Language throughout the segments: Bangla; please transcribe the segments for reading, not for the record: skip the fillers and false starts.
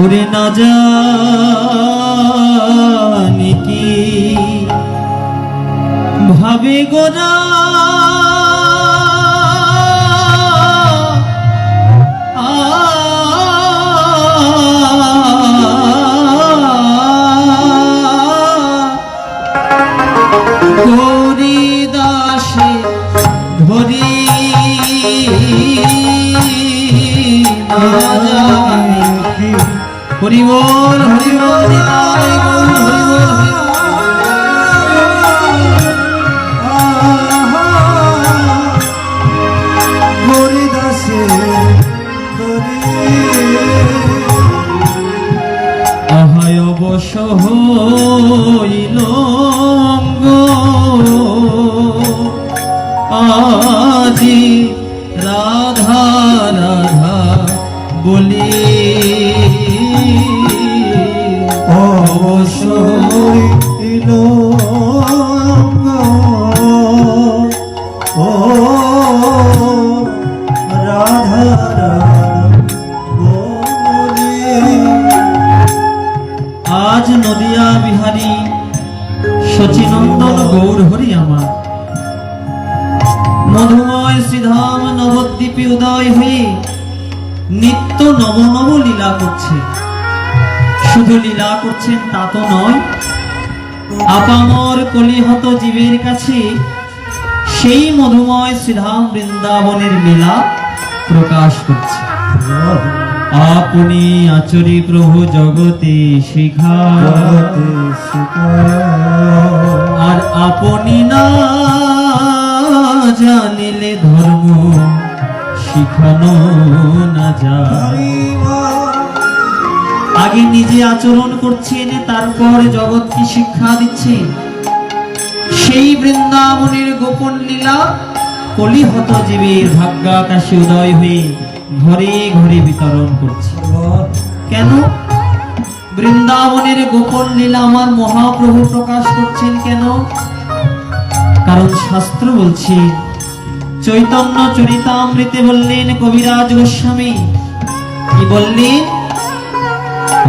ওরে না জানি কি ভাবে গোরা গৌরী দাসে ধরি হরি বল নিতাই গৌর হরি বল গৌরী দাসে আহায় অবশ হইল আজি রাধা রাধা বলি অবশ হইল ও রাধা আজ নদিয়া বিহারী শচীনন্দন গৌর হরি আমার মধুময় শ্রীধাম নবদ্বীপে উদয় হয়ে নিত্য নব নব লীলা করছে। শুধু লীলা করছেন তা তো নয়, আপামর কলিহত জীবের কাছে সেই মধুময় শ্রীধাম বৃন্দাবনের লীলা প্রকাশ করছে। আপনি আচরি প্রভু জগতে শিখা আর আপনি না জানিলে ধর্ম শিখানো না যায়। আগে নিজে আচরণ করছেন, তারপর জগৎকে শিক্ষা দিচ্ছেন। সেই বৃন্দাবনের গোপন লীলা কলিহত জীবের ভাগ্যাকাশে উদয় হয়ে ঘরে ঘরে বিতরণ করছে। কেন বৃন্দাবনের গোপন লীলা আমার মহাপ্রভু প্রকাশ করছেন? কেন? কারণ শাস্ত্র বলছে, চৈতন্য চরিতামৃতে বললেন কবিরাজ গোস্বামী, কি বললেন?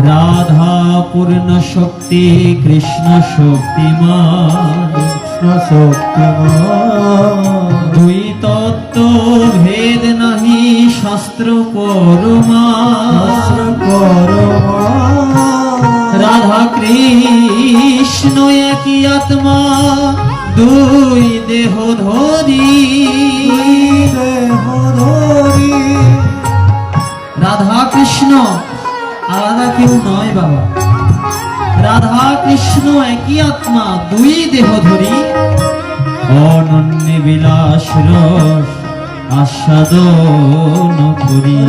রাধা পূর্ণ শক্তি কৃষ্ণ শক্তিমান, দুই তত্ত্ব ভেদ নাহি শাস্ত্র পরমা। রাধা কৃষ্ণ একই আত্মা দুই দেহ ধরি। রাধা কৃষ্ণ আলাদা কেউ নয় বাবা, রাধা কৃষ্ণ একই আত্মা দুই দেহ ধরি। অনন্য বিলাস রস আস্বাদন করি।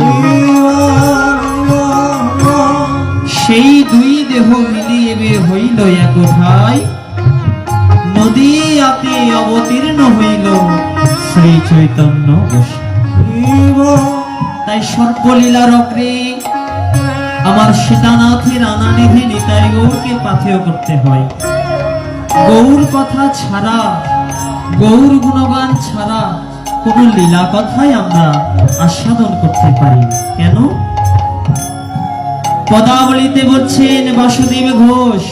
সেই দুই দেহ মিলিয়ে হইল এক ঠাই, নদীয়াতে অবতীর্ণ হইল শ্রী চৈতন্য গোস্বামী। তাই সর্বলীলার অগ্রে আমার সীতানাথের আনানিধি নিতাই গৌরকে পাথেয় করতে হয়। গৌর কথা ছাড়া, গৌর গুণগান ছাড়া কোন লীলা কথাই আমরা আস্বাদন করতে পারি। কেন? পদাবলিতে বলছেন বাসুদেব ঘোষ,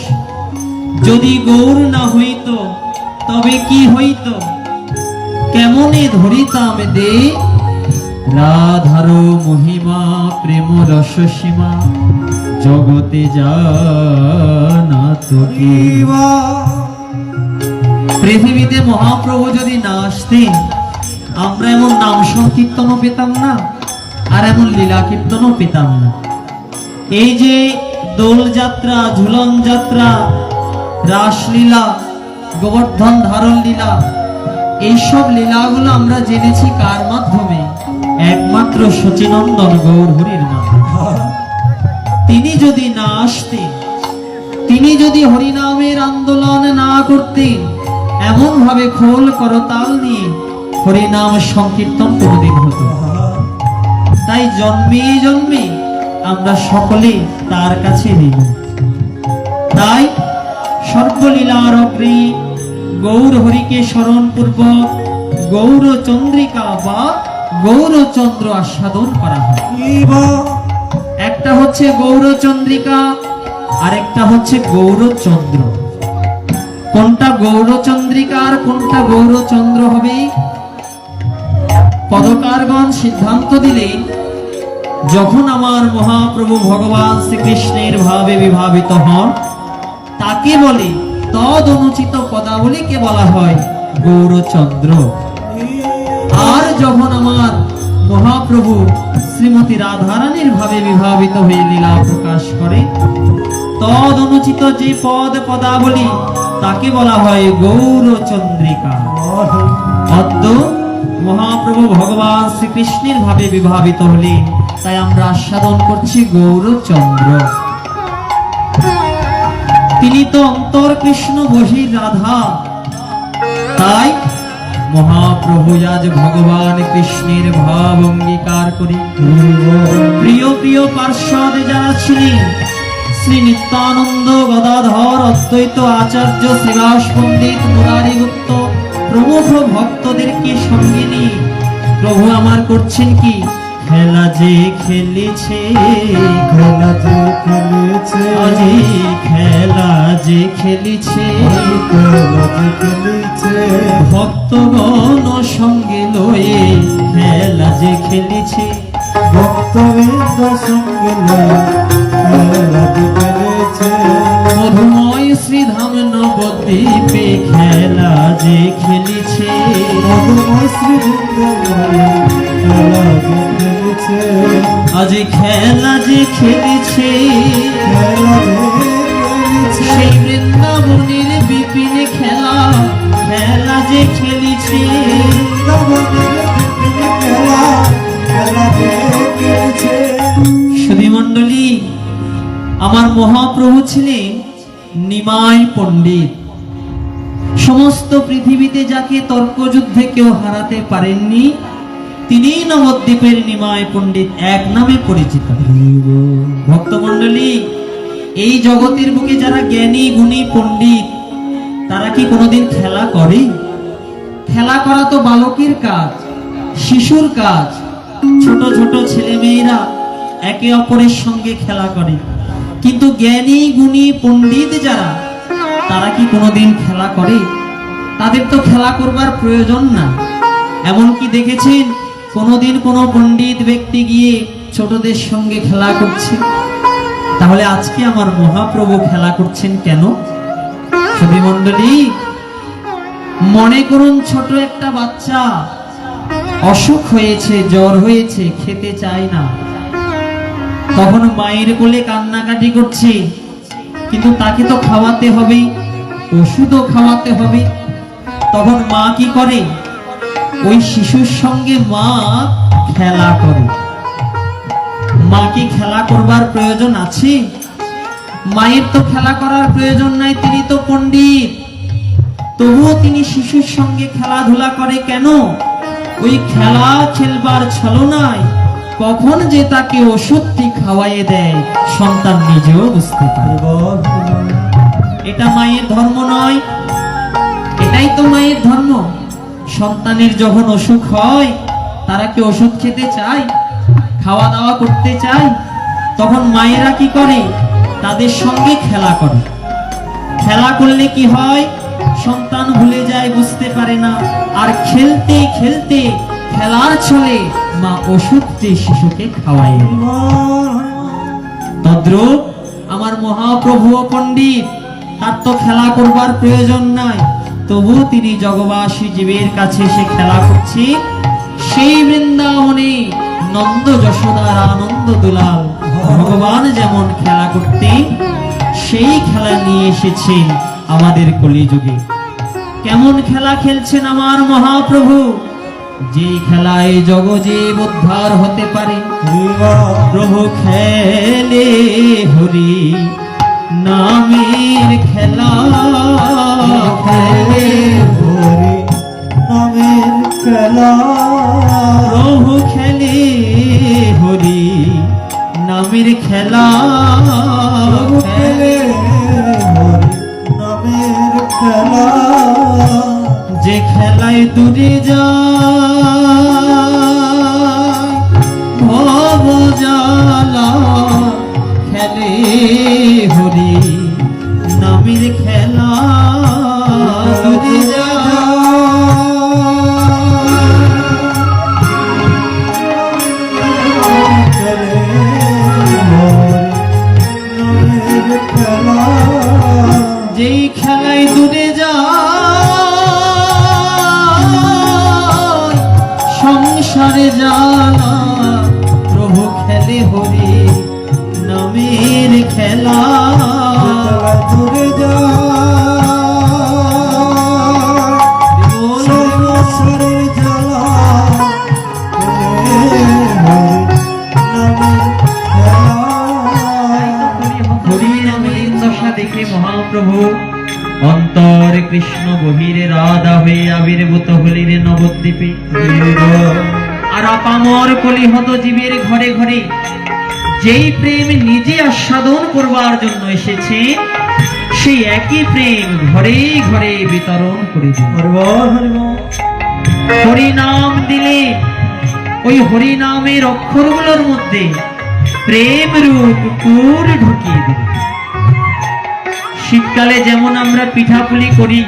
যদি গৌর না হইত তবে কি হইত? কেমনে ধরিতাম দে রাধার মহিমা প্রেম রস সীমা, জগতে জানা তো কি। পৃথিবীতে মহাপ্রভু যদি না আসতেন, আমরা এমন নাম সংকীর্তনও পেতাম না, আর এমন লীলা কীর্তনও পেতাম না। এই যে দোল যাত্রা, ঝুলন যাত্রা, রাসলীলা, গোবর্ধন ধারণ লীলা, এইসব লীলাগুলো আমরা জেনেছি কার মাধ্যমে? একমাত্র শচীনন্দন গৌর হরির মাধ্যমে। তিনি যদি না আসতেন, তিনি যদি হরিনামের আন্দোলন না করতেন, এমন ভাবে খোল করতাল নিয়ে হরিনাম সংকীর্তন কোনদিন হতো। তাই জন্মে জন্মে আমরা সকলে তার কাছে ঋণী। তাই সর্বলীলার অগ্রে গৌর হরিকে স্মরণ পূর্বক গৌর চন্দ্রিকা বা গৌরচন্দ্র আস্বাদন করা হয়। একটা একটা হচ্ছে গৌরচন্দ্রিকা, আরেকটা হচ্ছে গৌরচন্দ্র। কোনটা গৌরচন্দ্রিকা আর কোনটা গৌরচন্দ্র হবে? পদকারগণ সিদ্ধান্ত দিলেন, যখন আমার মহাপ্রভু ভগবান শ্রীকৃষ্ণের ভাবে বিভাবিত হন তাকে বলে তদ অনুচিত পদাবলীকে বলা হয় গৌরচন্দ্র। আর যখন আমার মহাপ্রভু শ্রীমতী রাধারানীর ভাবে বিভাবিত হয়ে লীলা প্রকাশ করে তদ অনুচিত যে পদাবলী তাকে বলা হয় গৌরচন্দ্রিকা। অদ্য মহাপ্রভু ভগবান শ্রীকৃষ্ণের ভাবে বিভাবিত হলেন, তাই আমরা আস্বাদন করছি গৌরচন্দ্র। তিনি তো অন্তর কৃষ্ণ বহির রাধা, তাই মহাপ্রভু আজ ভগবান কৃষ্ণের ভাব অঙ্গীকার করি প্রিয় প্রিয় পার্ষদ যারা ছিলেন, শ্রী নিত্যানন্দ, গদাধর, অদ্বৈত আচার্য, শ্রীবাস পণ্ডিত, মুরারি গুপ্ত প্রমুখ ভক্তদেরকে সঙ্গে নিয়ে প্রভু আমার করছেন কি? খেলা যে খেলেছে, খেলা যে খেলেছে, আজি খেলা যে খেলেছে, খেলা যে খেলেছে, ভক্তগণ সঙ্গে লয়ে খেলা যে খেলেছে, ভক্তবৃন্দ সঙ্গে লয়ে খেলা যে খেলেছে, মধুময় শ্রীধাম নবদ্বীপে খেলা যে খেলেছে, মধুময় শ্রীবৃন্দ লয়ে খেলা যে খেলেছে, আজি খেলা যে খেলেছে, খেলা যে খেলেছে, সেই বৃন্দাবনের বিপিন খেলা খেলা যে খেলেছে। খেলা খেলা যে খেলেছে। সুধী মণ্ডলী, আমার মহাপ্রভু ছিলেন নিমাই পণ্ডিত। সমস্ত পৃথিবীতে যাকে তর্কযুদ্ধে কেউ হারাতে পারেননি তিনি নবদ্বীপের নিমাই পণ্ডিত এক নামে পরিচিত। ভক্তমণ্ডলী, এই জগতের বুকে যারা জ্ঞানী গুণী পণ্ডিত তারা কি কোনোদিন খেলা করে? খেলা করা তো বালকের কাজ, শিশুর কাজ। ছোট ছোট ছেলে মেয়েরা একে অপরের সঙ্গে খেলা করে, কিন্তু জ্ঞানী গুণী পণ্ডিত যারা তারা কি কোনোদিন খেলা করে? তাদের তো খেলা করবার প্রয়োজন না। এমনকি দেখেছেন কোনোদিন কোনো পণ্ডিত ব্যক্তি গিয়ে ছোটদের সঙ্গে খেলা করছে? তাহলে আজকে আমার মহাপ্রভু খেলা করছেন কেন? সুধী মণ্ডলী, মনে করুন ছোট একটা বাচ্চা অসুখ হয়েছে, জ্বর হয়েছে, খেতে চায় না, তখন মায়ের কোলে কান্নাকাটি করছে, কিন্তু তাকে তো খাওয়াতে হবে, ওষুধও খাওয়াতে হবে। তখন মা কি করে? ওই শিশুর সঙ্গে মা খেলা করে। মা কি খেলা করবার প্রয়োজন আছে? মায়ের তো খেলা করার প্রয়োজন নাই, তিনি তো পণ্ডিত। তবুও তিনি শিশুর সঙ্গে খেলাধুলা করে কেন? ওই খেলা খেলবার ছলনায় কখন যে তাকে ওষুধটি খাওয়াইয়ে দেয় সন্তান নিজেও বুঝতে পারে। এটা মায়ের ধর্ম নয়, এটাই তো মায়ের ধর্ম। সন্তানের যখন অসুখ হয় তারা কি ওষুধ খেতে চায়, খাওয়া দাওয়া করতে চায়? তখন মায়েরা কি করে? তাদের সঙ্গে খেলা করে। খেলা করলে কি হয়? সন্তান ভুলে যায়, বুঝতে পারে না, আর খেলতে খেলতে খেলার ছলে মা ওষুধটি শিশুকে খাওয়ায়। তদ্রূপ আমার মহাপ্রভু পণ্ডিত, তার তো খেলা করবার প্রয়োজন নাই, তবু তিনি জগবাসী জীবের কাছে এসে খেলা করছে। সেই বৃন্দাবনে নন্দ যশোদার আনন্দ দুলাল ভগবান যেমন খেলা করতেন সেই খেলা নিয়ে এসেছেন আমাদের কলিযুগে। কেমন খেলা খেলছেন আমার মহাপ্রভু? যে খেলায় জগজীব উদ্ধার হতে পারে। প্রভু খেলে হরি নামের খেলা, খেলে হরি নামের খেলা, প্রভু খেলে হরি নামের খেলা, প্রভু খেলে হরি নামের খেলা, যে খেলায় দূরে যায় ভব জ্বালা, খেলে হরি নামের খেলা দূরে যা যেই খেলায় দূরে যায় সংসারে জ্বালা প্রভু খেলে হরি নামের খেলা দূরে যা সংসারে জ্বালা হরি নামের দশা দেখে মহাপ্রভু অন্তর কৃষ্ণ বহিরে রাধা হয়ে আবির্ভূত হলেন নবদ্বীপে। আর আপামর কলিহত জীবের ঘরে ঘরে যেই প্রেম নিজে আস্বাদন করবার জন্য এসেছে সেই একই প্রেম ঘরে ঘরে বিতরণ করে দিন। হরি নাম দিলে ওই হরি নামের অক্ষরগুলোর মধ্যে প্রেম রূপ পুর ঢুকিয়ে দিল। শীতকালে যেমন আমরা পিঠা পুলি করি,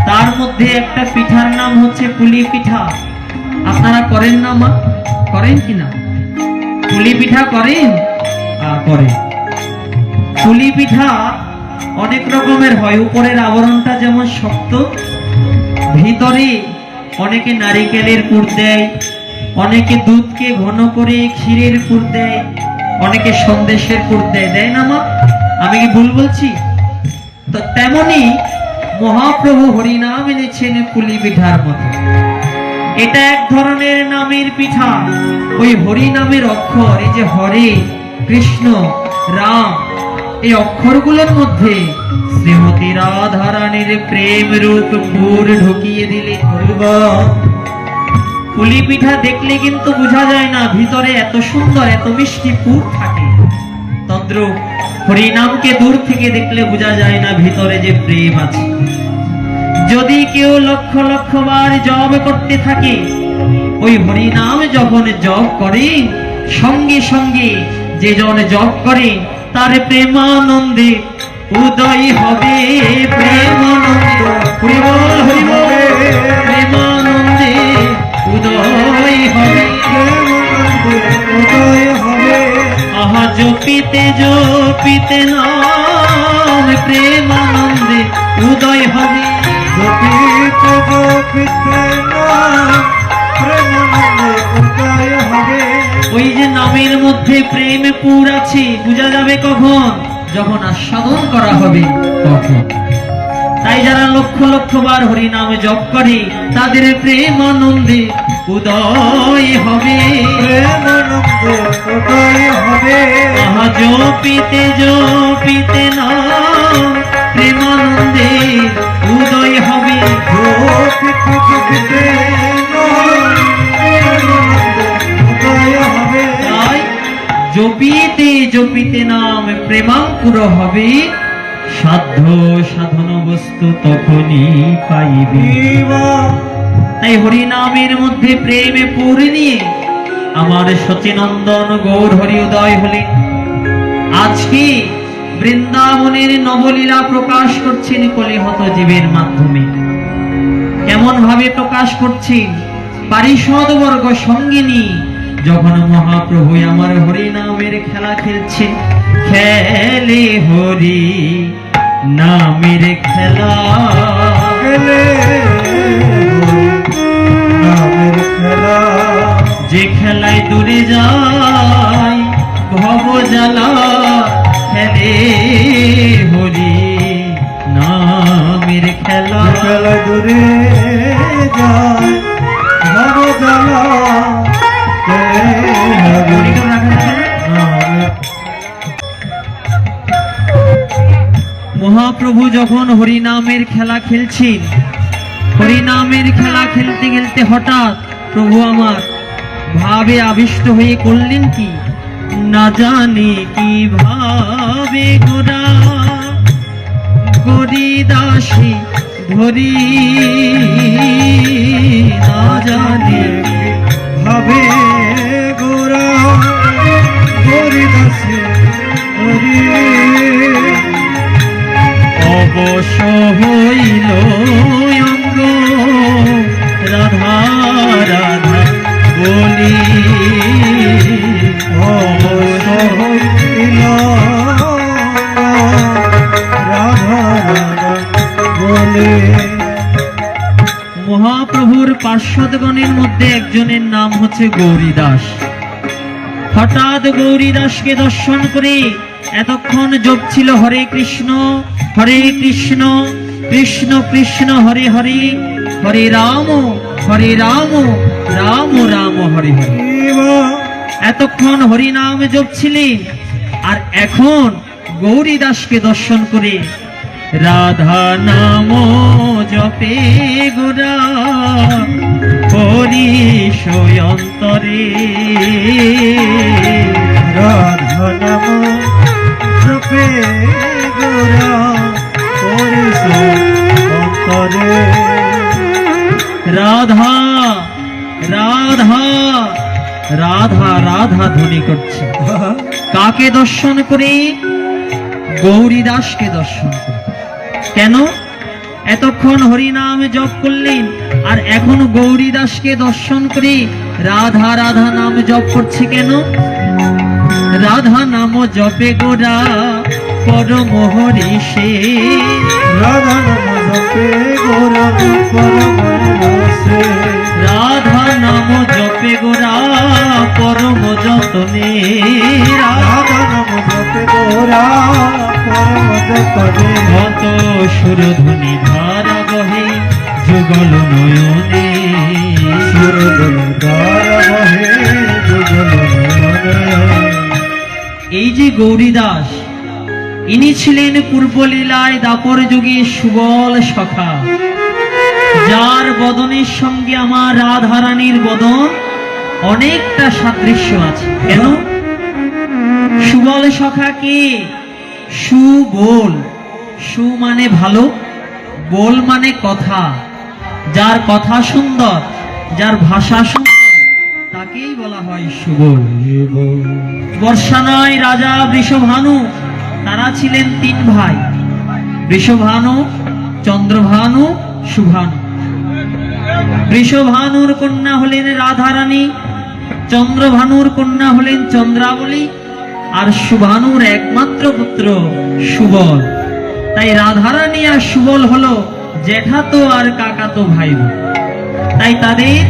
তার মধ্যে একটা পিঠার নাম হচ্ছে পুলি পিঠা। আপনারা করেন না মা? করেন কিনা? পুলি পিঠা করেন? করেন। পুলি পিঠা অনেক রকমের হয়। উপরের আবরণটা যেমন শক্ত, ভিতরে অনেকে নারিকেলের পুর দেয়, অনেকে দুধকে ঘন করে ক্ষীরের পুর দেয়, অনেকে সন্দেশের পুর দেয়, দেয় না মা? আমি কি ভুল বলছি? তো তেমনি মহাপ্রভু হরিনাম এনেছেন পুলি পিঠার মতো। এটা এক ধরনের নামের পিঠা। ওই হরি নামের অক্ষর, এই যে হরে কৃষ্ণ রাম, এই অক্ষরগুলোর মধ্যে শ্রীমতী রাধা রানীর প্রেম রূপ পুর ঢুকিয়ে দিলে। পুলি পিঠা দেখলে কিন্তু বোঝা যায় না ভিতরে এত সুন্দর এত মিষ্টি পুর থাকে। তদ্রূপ হরিনামকে দূর থেকে দেখলে বোঝা যায় না ভিতরে যে প্রেম আছে। যদি কেউ লক্ষ লক্ষ বার জপ করতে থাকে, ওই হরিনাম যখন জপ করে সঙ্গে সঙ্গে যে জন জপ করে তার প্রেমানন্দে উদয় হবে। প্রেমানন্দ হরি বল হরি বল, প্রেমানন্দে উদয় হবে, উদয় হবে। আহা জপিতে জপিতে নাম প্রেমানন্দে উদয় হবে। জপিতে জপিতে নাম প্রেমানন্দে উদয় হবে। ওই যে নামের মধ্যে প্রেম পুর আছে, বোঝা যাবে কখন? যখন আস্বাদন করা হবে তখন। তাই যারা লক্ষ লক্ষ বার হরি নাম জপ করে তাদের প্রেমানন্দে উদয় হবে। প্রেমানন্দে উদয় হবে। আহা জপিতে জপিতে নাম প্রেমানন্দে উদয় হবে। জপিতে জপিতে নাম প্রেমানন্দে উদয় হবে। তাই জপিতে জপিতে নাম প্রেমাঙ্কুর হবে, সাধ্য সাধন বস্তু তখনই পাইবে। তাই হরি নামের মধ্যে প্রেমে পুর নিয়ে আমার সচিনন্দন গৌর হরি উদয় হলেন। আজকে বৃন্দাবনের নবলীলা প্রকাশ করছেন কলিহত জীবের মাধ্যমে। কেমন ভাবে প্রকাশ করছেন? পারিষদ বর্গ সঙ্গিনী যখন মহাপ্রভু আমার হরি নামের খেলা খেলছেন, খেলে হরি নামের খেলা, খেলে নামের খেলা। যে খেলায় দূরে যায় ভব জ্বালা, খেলে হরি নামের খেলা। খেলা দূরে যায় ভব জ্বালা, মহাপ্রভু যখন হরিনামের খেলা খেলছেন, হরিনামের খেলা খেলতে খেলতে হঠাৎ প্রভু আমার ভাবে আবিষ্ট হয়ে করলেন কি, না জানি কি ভাবে গোরা গরিদাসী ধরি, না জানি ভাবে গোরা হরিদাসে রাধা বলে মহাপ্রভুর পার্শ্বদগণের মধ্যে একজনের নাম হচ্ছে গৌরীদাস। হঠাৎ গৌরীদাসকে দর্শন করে এতক্ষণ জপছিল হরে কৃষ্ণ কৃষ্ণ কৃষ্ণ হরে হরে, হরে রাম রাম রাম হরে হরে। এতক্ষণ হরিনাম জপছিলেন, আর এখন গৌরীদাসকে দর্শন করে রাধা নাম জপে গোরা হরি অন্তরে। রাধা নাম জপে গোরা হরিষ অন্তরে। রাধা রাধা রাধা রাধা ধ্বনি করছে। কাকে দর্শন করে? গৌরীদাসকে দর্শন করে। কেন? এতক্ষণ হরিনাম জপ করলেন, আর এখন গৌরীদাসকে দর্শন করে রাধা রাধা নাম জপ করছে কেন? রাধা নাম জপে গোরা পরম হরিষে। রাধা নাম জপে গোরা পরম রসে। রাধা নাম জপে গোরা পরম যতনে। রাধা নাম জপে গোরা পরম যতনে। কত সুরধ্বনি ধারা বহে যুগল নয়নে। সুরধুল ধারা বহে যুগল নয়নে। এই যে গৌরীদাস, ইনি ছিলেন পূর্বলীলায় দাপর যুগে সুবল সখা, যার বদনের সঙ্গে আমার রাধারানীর বদন অনেকটা সাদৃশ্য আছে। কেন? সুবল সখা কে? সুবল, সু মানে ভালো, বল মানে কথা। যার কথা সুন্দর, যার ভাষা সুন্দর, তাকেই বলা হয় সুবল। বর্ষানয় রাজা বৃষভানু, তারা ছিলেন তিন ভাই, বৃষভানু, চন্দ্রভানু, শুভানু। বৃষভানুর কন্যা হলেন রাধারানী, চন্দ্রভানুর কন্যা হলেন চন্দ্রাবলী, আর শুভানুর একমাত্র পুত্র সুবল। তাই রাধারানী আর সুবল হলো জ্যাঠাতো আর কাকাতো ভাই বোন। তাই তাদের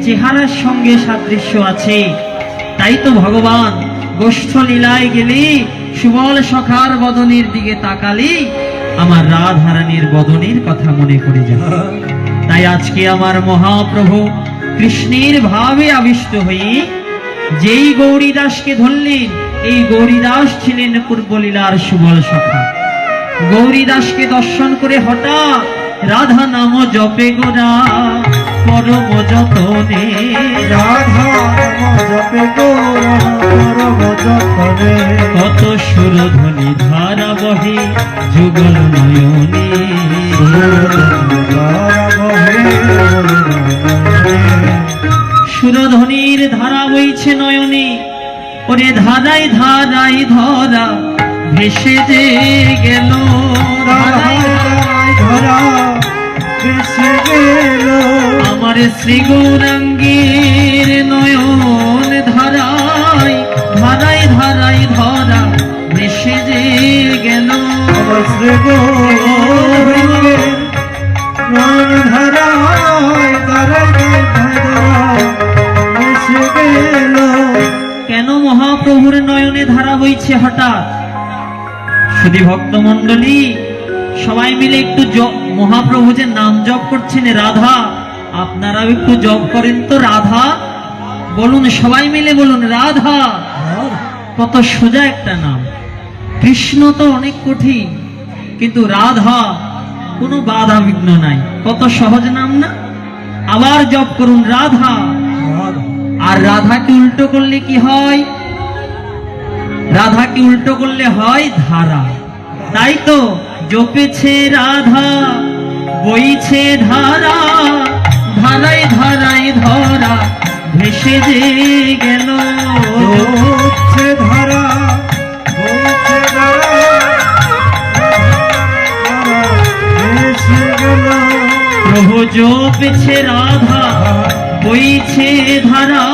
চেহারার সঙ্গে সাদৃশ্য আছে। তাই তো ভগবান গোষ্ঠ লীলায় গেলে সুবল সখার বদনের দিকে তাকালে আমার রাধারানীর বদনের কথা মনে পড়ে যায়। তাই আজকে আমার মহাপ্রভু কৃষ্ণের ভাবে আবিষ্ট হয়ে যেই গৌরীদাসকে ধরলেন, এই গৌরীদাস ছিলেন পূর্বলীলার সুবল সখা। গৌরীদাসকে দর্শন করে হঠাৎ রাধা নাম জপে গোরা পরম যতনে। রাধা নাম জপে গোরা পরম যতনে। কত সুরধ্বনি ধারা বহে যুগল নয়নে। সুরধ্বনির ধারা বইছে নয়নে, ওরে ধারায় ধারায় ধরা ভেসে যে গেল। ধরা ভেসে গেল আমার শ্রী গৌরাঙ্গীর নয়ন ধারায় ধারায় ধারায় ধরা ভেসে যে গেল। আমার শ্রী গৌরাঙ্গের নয়ন ধারায় ধারায় ধারায় ভেসে গেল। কেন মহাপ্রভুর নয়নে ধারা বইছে হঠাৎ? শুধু ভক্তমণ্ডলী সবাই মিলে একটু মহাপ্রভু যে নাম জপ করছেন রাধা, আপনারাও একটু জপ করেন তো রাধা। বলুন, সবাই মিলে বলুন রাধা। কত সোজা একটা নাম। কৃষ্ণ তো অনেক কঠিন, কিন্তু রাধা কোনো বাধা বিঘ্ন নাই। কত সহজ নাম না? আবার জপ করুন রাধা। আর রাধাকে উল্টো করলে কি হয়? রাধাকে উল্টো করলে হয় ধারা। তাই তো জপেছে রাধা বইছে ধারা, ধারায় ধারায় ধরা ভেসে যে গেল। জপছে ধারা বইছে ধারা ভেসে গেল। প্রভু জপেছে রাধা বইছে ধারা,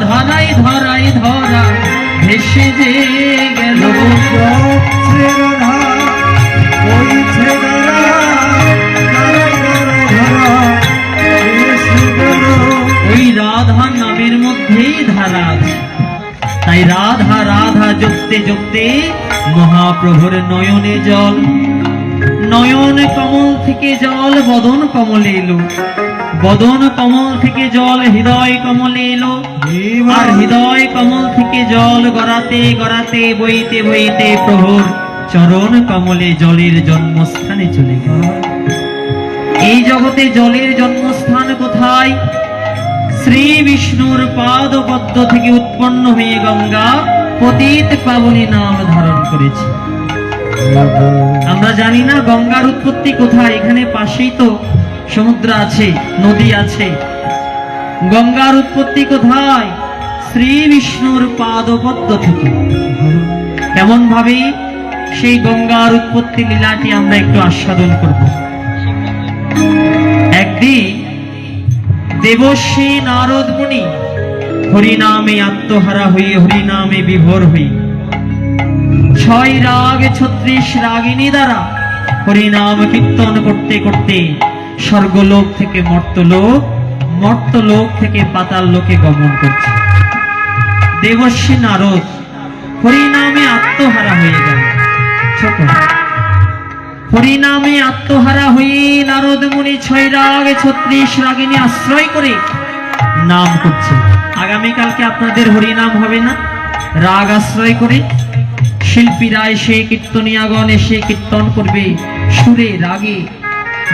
ধারায় ধারায় ধরা ভেসে যে গেল। যাচ্ছে রাধা বইছে ধারা ধারা এসে গেল। ওই রাধা নামের মধ্যেই ধারা আছে। তাই রাধা রাধা জপতে জপতে মহাপ্রভুর নয়নে জল, নয়ন কমল থেকে জল বদন কমলে এলো, বদন কমল থেকে জল হৃদয় কমলে এলো, আর হৃদয় কমল থেকে জল গড়াতে গড়াতে বইতে বইতে প্রভুর চরণ কমলে জলের জন্মস্থানে চলে গেল। এই জগতে জলের জন্মস্থান কোথায়? শ্রী বিষ্ণুর পাদ পদ্ম থেকে উৎপন্ন হয়ে গঙ্গা পতিত পাবনী নাম ধারণ করেছে। আমরা জানি না গঙ্গার উৎপত্তি কোথায়। এখানে পাশেই তো সমুদ্র আছে, নদী আছে। গঙ্গার উৎপত্তি কোথায়? শ্রী বিষ্ণুর পাদ পদ্ম থেকে। কেমন ভাবে সেই গঙ্গার উৎপত্তি লীলাটি আমরা একটু আস্বাদন করব। একদিন দেবশ্রী নারদ মুনি হরিনামে আত্মহারা হয়ে হরিনামে বিভোর হয়ে 6 রাগ 36 রাগিনী দ্বারা হরিনাম কীর্তন করতে করতে স্বর্গলোক থেকে মর্তলোক, মর্তলোক থেকে পাতাল লোকে গমন করছে। দেবশ্রী নারদ হরিনামে আত্মহারা হয়ে গেল। ছোট হরিনামে আত্মহারা হয়ে নারদ মুনি 6 রাগ 36 রাগিনী আশ্রয় করে নাম করছে। আগামীকালকে আপনাদের হরিনাম হবে না? রাগ আশ্রয় করে শিল্পীরা এসে, কীর্তনিয়াগণ এসে কীর্তন করবে সুরে রাগে।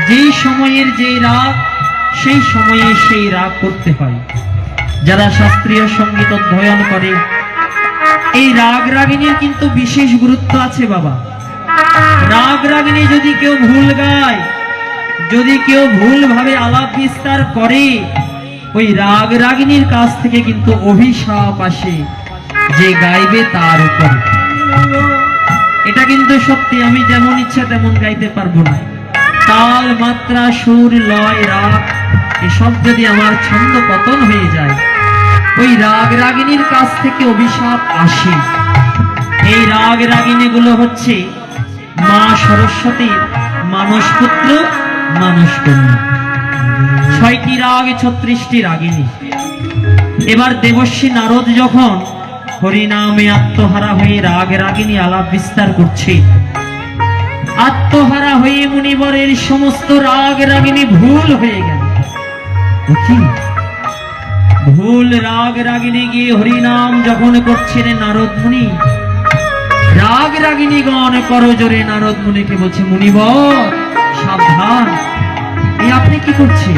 যেই সময়ের যে রাগ, সেই সময়ে সেই রাগ করতে হয়। যারা শাস্ত্রীয় সঙ্গীত অধ্যয়ন করে, এই রাগ রাগিনীর কিন্তু বিশেষ গুরুত্ব আছে বাবা। রাগ রাগিনী যদি কেউ ভুল গায়, যদি কেউ ভুল ভাবে আলাপ বিস্তার করে, ওই রাগ রাগিনীর কাছ থেকে কিন্তু অভিশাপ আসে যে গাইবে তার উপর। এটা কিন্তু সত্যি। আমি যেমন ইচ্ছা তেমন গাইতে পারবো না। তাল, মাত্রা, সুর, লয়, রাগ এসব যদি আমার ছন্দ পতন হয়ে যায়, ওই রাগ রাগিনীর কাছ থেকে অভিশাপ আসে। এই রাগ রাগিনী গুলো হচ্ছে মা সরস্বতীর মানসপুত্র, মানসকন্যা। 6টি রাগ 36টি রাগিনী। এবার দেবশ্রী নারদ যখন হরিনামে আত্মহারা হয়ে রাগ রাগিনী আলাপ বিস্তার করছে, আত্মহারা হয়ে মুনিবরের সমস্ত রাগ রাগিনী ভুল হয়ে গেল। ভুল রাগ রাগিনী গিয়ে হরিনাম যখন করছিলেন নারদ মুনি, রাগ রাগিনীগণ করজোরে নারদ মুনিকে বলছে, মুনিবর সাবধান, এই আপনি কি করছেন?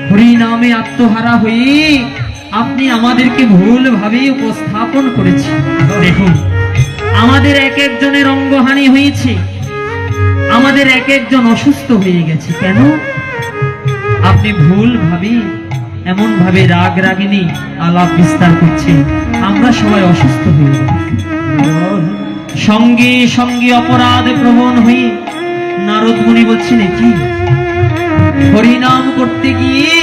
হরিনামে আত্মহারা হয়ে আপনি আমাদেরকে ভুল ভাবে উপস্থাপন করেছেন। দেখুন, আমাদের এক একজনের অঙ্গহানি হয়েছে, আমাদের এক একজন অসুস্থ হয়ে গেছে। কেন? আপনি ভুল ভাবে এমন ভাবে রাগ রাগিনী আলাপ বিস্তার করছেন, আমরা সবাই অসুস্থ হয়ে গেছি। সঙ্গে সঙ্গে অপরাধ প্রবণ হয়ে নারদ মুনি বলছেন, কি হরিনাম করতে গিয়ে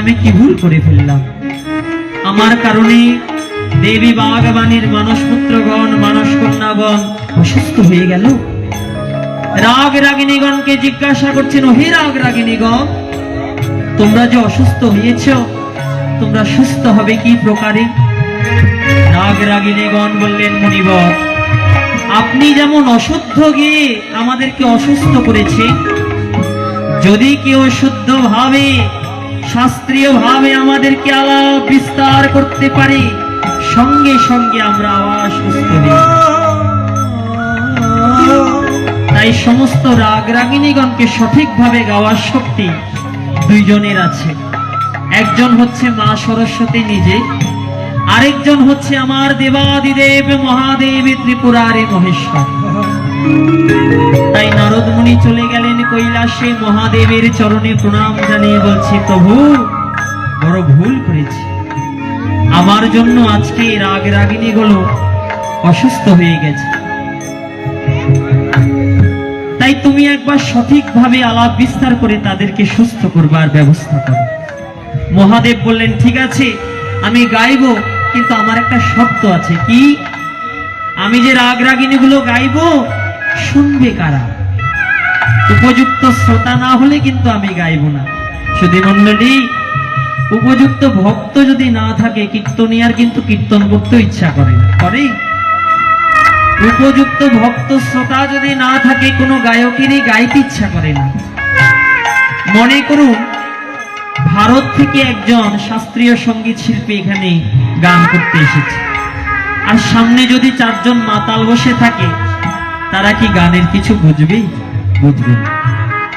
আমি কি ভুল করে ফেললাম? আমার কারণে দেবী বাগবাণীর মানসপুত্রগণ, মানসকন্যাগণ অসুস্থ হয়ে গেল। রাগ রাগিনীগণকে জিজ্ঞাসা করছেন, হে রাগ রাগিনীগণ, তোমরা যে অসুস্থ হয়েছ, তোমরা সুস্থ হবে কি প্রকারে? রাগ রাগিনীগণ বললেন, মুনিবর, আপনি যেমন অশুদ্ধ গিয়ে আমাদেরকে অসুস্থ করেছে, যদি কেউ শুদ্ধ ভাবে, শাস্ত্রীয় ভাবে আমাদেরকে আলাপ বিস্তার করতে পারে, সঙ্গে সঙ্গে আমরা আবার সুস্থ হই। তাই সমস্ত রাগ রাগিনীগণকে সঠিকভাবে গাওয়ার শক্তি দুইজনের আছে। একজন হচ্ছে মা সরস্বতী নিজে, আরেকজন হচ্ছে আমার দেবাদিদেব মহাদেব ত্রিপুরারি মহেশ্বর। তাই নারদ মুনি চলে গেলেন কৈলাসে, মহাদেবের চরণে প্রণাম জানিয়ে বলছে, প্রভু বড় ভুল করেছি, আমার জন্য আজকে রাগ রাগিনী গুলো অসুস্থ হয়ে গেছে। তাই তুমি একবার সঠিকভাবে আলাপ বিস্তার করে তাদেরকে সুস্থ করবার ব্যবস্থা করো। মহাদেব বললেন, ঠিক আছে, আমি গাইব, কিন্তু আমার একটা শর্ত আছে। কি? আমি যে রাগ রাগিনী গুলো গাইবো শুনবে কারা? উপযুক্ত শ্রোতা না হলে কিন্তু আমি গাইবো না। শুধু মন্ডলী, উপযুক্ত ভক্ত যদি না থাকে কীর্তনিয়ার কিন্তু কীর্তন করতে ইচ্ছা করে না। করে? উপযুক্ত ভক্ত শ্রোতা যদি না থাকে কোনো গায়কেরই গাইতে ইচ্ছা করে না। মনে করুন ভারত থেকে একজন শাস্ত্রীয় সঙ্গীত শিল্পী এখানে গান করতে এসেছে, আর সামনে যদি চারজন মাতাল বসে থাকে, তারা কি গানের কিছু বুঝবে? বুঝবে না।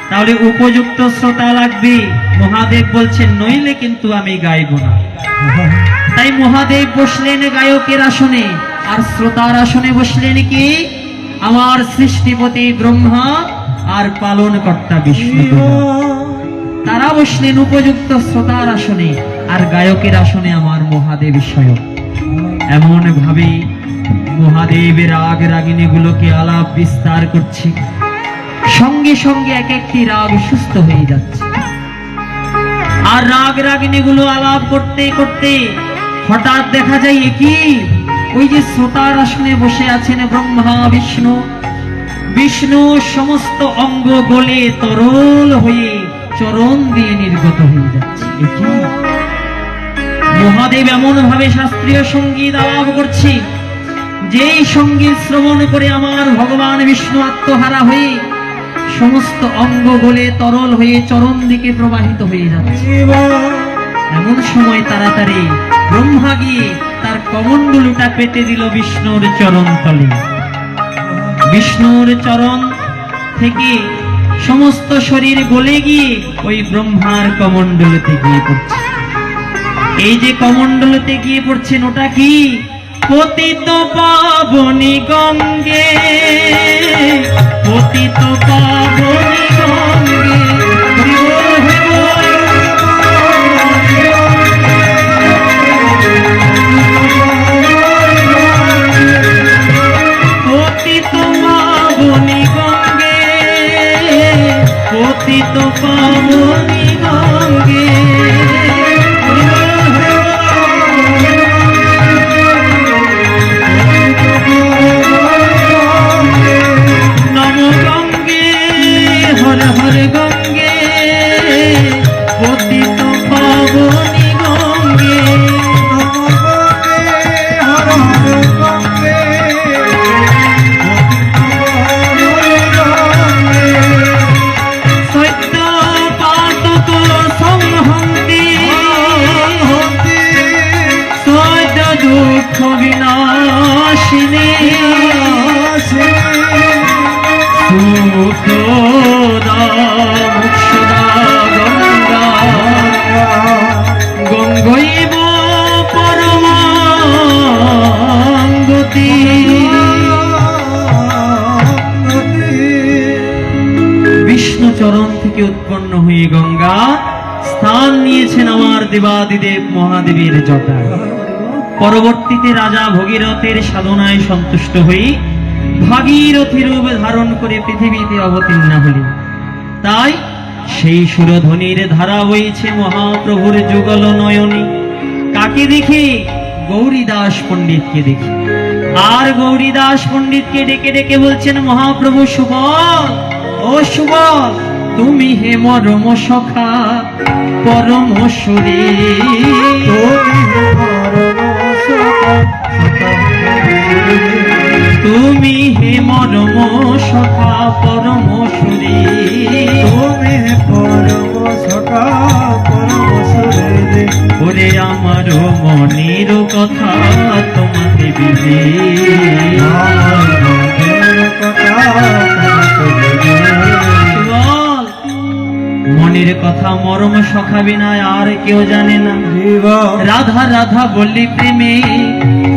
তাহলে উপযুক্ত শ্রোতা লাগবে। মহাদেব বলছেন নইলে কিন্তু আমি গাইব না। তাই মহাদেব বসলেন গায়কের আসনে, আর শ্রোতার আসনে বসলেন কি? আমার সৃষ্টিপতি ব্রহ্মা আর পালনকর্তা বিষ্ণু। তারা বসলেন উপযুক্ত শ্রোতার আসনে, আর গায়কের আসনে আমার মহাদেব স্বয়ং। এমন ভাবে মহাদেবের রাগ রাগিনী গুলোকে আলাপ বিস্তার করছে। সঙ্গে সঙ্গে এক একটি রাগ সুস্থ হয়ে যাচ্ছে। আর রাগ রাগিনী গুলো আলাপ করতে করতে হঠাৎ দেখা যায় কি, ওই যে শ্রোতার আসনে বসে আছেন ব্রহ্মা বিষ্ণু, বিষ্ণু সমস্ত অঙ্গ গলে তরল হয়ে চরণ দিয়ে নির্গত হয়ে যাচ্ছে। মহাদেব এমন ভাবে শাস্ত্রীয় সঙ্গীত আলাপ করছে, যেই সঙ্গীত শ্রবণ করে আমার ভগবান বিষ্ণু আত্মহারা হয়ে সমস্ত অঙ্গ গলে তরল হয়ে চরণ দিকে প্রবাহিত হয়ে যাচ্ছে। এমন সময় তাড়াতাড়ি ব্রহ্মা গিয়ে তার কমণ্ডলুটা পেতে দিল বিষ্ণুর চরণ তলে। বিষ্ণুর চরণ থেকে সমস্ত শরীর গলে গিয়ে ওই ব্রহ্মার কমণ্ডলতে গিয়ে পড়ছে। এই যে কমণ্ডলতে গিয়ে পড়ছেন, ওটা কি? পতিত পাবনী গঙ্গে, পতিত পাবনী গঙ্গে, পতিত পাবনী গঙ্গে, পতিত পাবনী গঙ্গে। চরণ থেকে উৎপন্ন হয়ে গঙ্গা স্থান নিয়েছেন আমার দেবাদিদেব মহাদেবের জটায়। পরবর্তীতে রাজা ভগীরথের সাধনায় সন্তুষ্ট হয়ে ভাগীরথী রূপ ধারণ করে পৃথিবীতে অবতীর্ণ হলেন। তাই সেই সুরধ্বনির ধারা বইছে মহাপ্রভুর যুগল নয়নে। কাকে দেখে? গৌরীদাস পণ্ডিতকে দেখে। আর গৌরীদাস পণ্ডিতকে ডেকে ডেকে বলছেন, মহাপ্রভু সুবল, ও সুবল, তুমি হে মরম সখা পরম সুরে, তুমি হে মরম সখা পরম সুরে, তুমি পরম সখা পরম সুরে, ওরে আমার মনের কথা তোমাকে দিবে, আমার মনের কথা তোমাকে দিবে। মনের কথা মরম সখা বিনা আর কেউ জানে না। রাধা রাধা বললি প্রেমে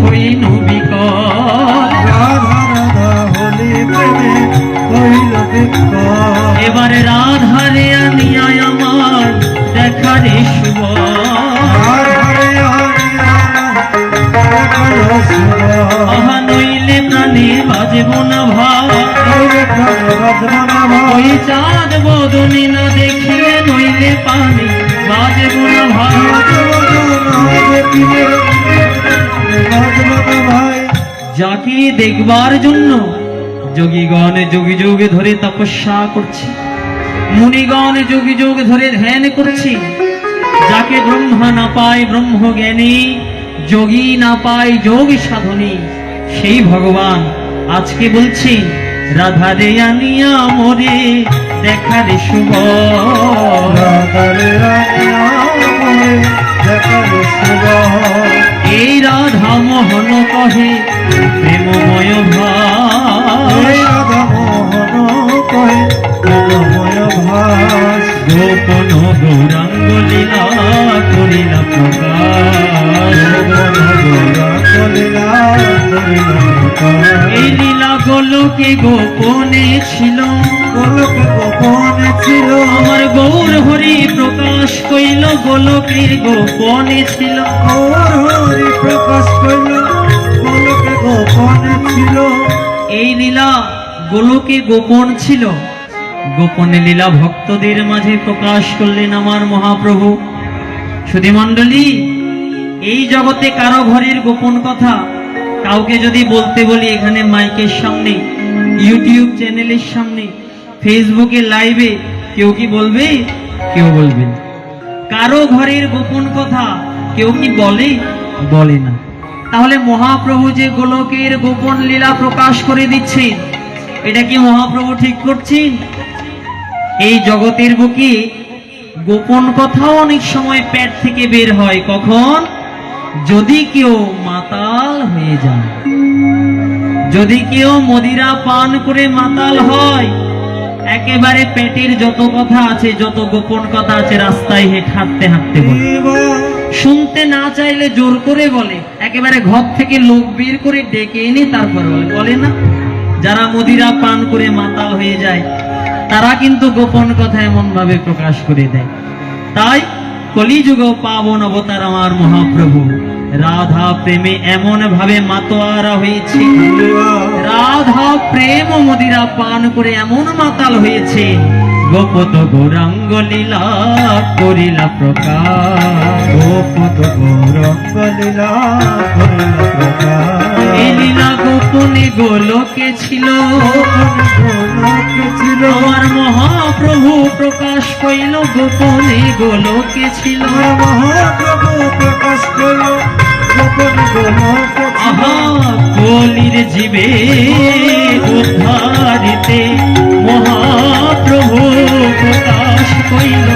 হইল বিকল, রাধা রাধা হলি প্রেমে হইল বিকল। এবারে রাধা রে আনিয়া আমার দেখা রে শুভ, আহা নইলে প্রাণে বাজব না ভাব, ওই চাঁদ বদনে না দেখিলে নইলে পানি বাজব না ভাব। বাজবো ভাই যাকে দেখবার জন্য যোগীগণ যোগী যোগ ধরে তপস্যা করছে, মুনিগণ যোগী যোগ ধরে ধ্যান করছে, যাকে ব্রহ্মা না পায় ব্রহ্ম জ্ঞানী, যোগী না পায় যোগ সাধনী, সেই ভগবান আজকে বলছি রাধা রে আনিয়া মোরে দেখারে শুভ। রাধারে রানিয়া মোরে দেখারে শুভ। এই রাধা মোহন কহে প্রেমময় ভাই, রাধা মোহন কহে প্রেমময় ভাস। গোপন গৌরাঙ্গ লীলা করিলা প্রকাশ। এই লীলা গোলকে গোপনে ছিল, গোলকে গোপনে ছিল। আমার গৌর হরি প্রকাশ কইল গোলকে গোপনে ছিল। গৌর হরি প্রকাশ কইল গোলকে গোপনে ছিল। এই লীলা গোলকে গোপন ছিল, গোপনে লীলা ভক্তদের মাঝে প্রকাশ করলেন আমার মহাপ্রভু। সুধী মণ্ডলী, এই জগতে কারো ঘরের গোপন কথা কাউকে যদি বলতে বলি এখানে মাইকের সামনে, ইউটিউব চ্যানেলের সামনে, ফেসবুকে লাইভে, কেউ কি বলবে? কেউ বলবে না। কারো ঘরের গোপন কথা কেউ কি বলে? বলে না। তাহলে মহাপ্রভু যে গোলকের গোপন লীলা প্রকাশ করে দিচ্ছেন, এটা কি মহাপ্রভু ঠিক করছেন? এই জগতের বুকে গোপন কথাও অনেক সময় পেট থেকে বের হয়। কখন? যদি কেউ মাতাল হয়ে যায়, যদি কেউ মদিরা পান করে মাতাল হয়, একেবারে পেটের যত কথা আছে, যত গোপন কথা আছে, রাস্তায় হাঁটতে হাঁটতে বলে, শুনতে না চাইলে জোর করে বলে, একেবারে ঘর থেকে লোক বের করে ডেকে এনে তারপর বলে। বলে না? যারা মদিরা পান করে মাতাল হয়ে যায় তারা কিন্তু গোপন কথা এমন ভাবে প্রকাশ করে দেয়। তাই কলিযুগ পাবন অবতার আমার মহাপ্রভু রাধা প্রেমে এমন ভাবে মাতোয়ারা হয়েছে, রাধা প্রেম মদিরা পান করে এমন মাতাল হয়েছে, গোপত গৌরাঙ্গ লীলা করিলা প্রকাশ। গোপত গৌরাঙ্গ লীলা করিলা প্রকাশ। এই লীলা গোপনে গোলকে ছিল, গোলকে ছিল। আমার মহাপ্রভু প্রকাশ কইল গোপনে গোলকে ছিল। মহাপ্রভু প্রকাশ করিল গোপনে গোলকে ছিল। আহা কলির জীবে উদ্ধারিতে মহাপ্রভু প্রকাশ কইল